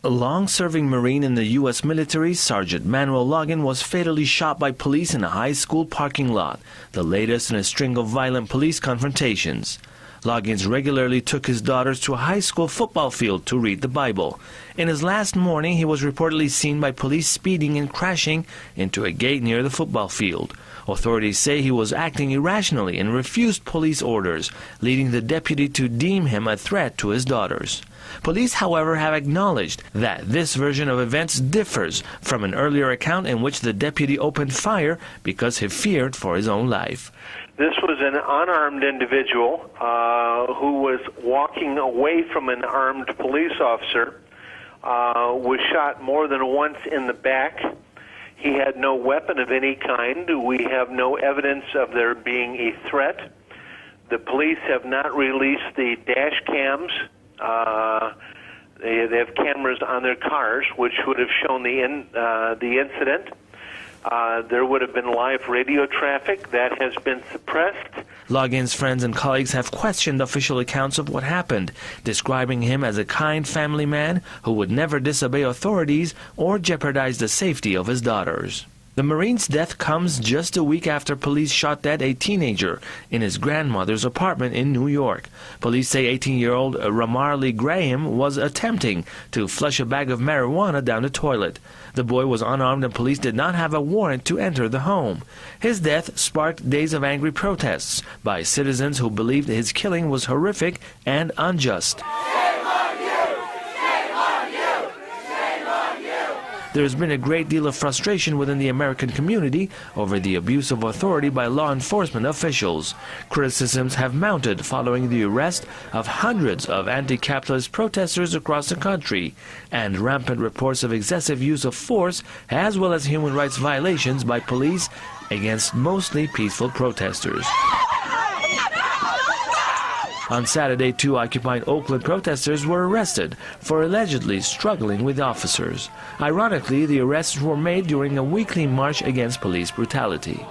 A long-serving Marine in the U.S. military, Sergeant Manuel Logan, was fatally shot by police in a high school parking lot, the latest in a string of violent police confrontations. Loggins regularly took his daughters to a high school football field to read the Bible. In his last morning, he was reportedly seen by police speeding and crashing into a gate near the football field. Authorities say he was acting irrationally and refused police orders, leading the deputy to deem him a threat to his daughters. Police, however, have acknowledged that this version of events differs from an earlier account in which the deputy opened fire because he feared for his own life. This was an unarmed individual who was walking away from an armed police officer, was shot more than once in the back. He had no weapon of any kind. We have no evidence of there being a threat. The police have not released the dash cams. They have cameras on their cars, which would have shown the incident. There would have been live radio traffic. That has been suppressed. Loggins' friends and colleagues have questioned official accounts of what happened, describing him as a kind family man who would never disobey authorities or jeopardize the safety of his daughters. The Marine's death comes just a week after police shot dead a teenager in his grandmother's apartment in New York. Police say 18-year-old Ramarley Graham was attempting to flush a bag of marijuana down the toilet. The boy was unarmed and police did not have a warrant to enter the home. His death sparked days of angry protests by citizens who believed his killing was horrific and unjust. There has been a great deal of frustration within the American community over the abuse of authority by law enforcement officials. Criticisms have mounted following the arrest of hundreds of anti-capitalist protesters across the country and rampant reports of excessive use of force as well as human rights violations by police against mostly peaceful protesters. On Saturday, 2 occupying Oakland protesters were arrested for allegedly struggling with officers. Ironically, the arrests were made during a weekly march against police brutality.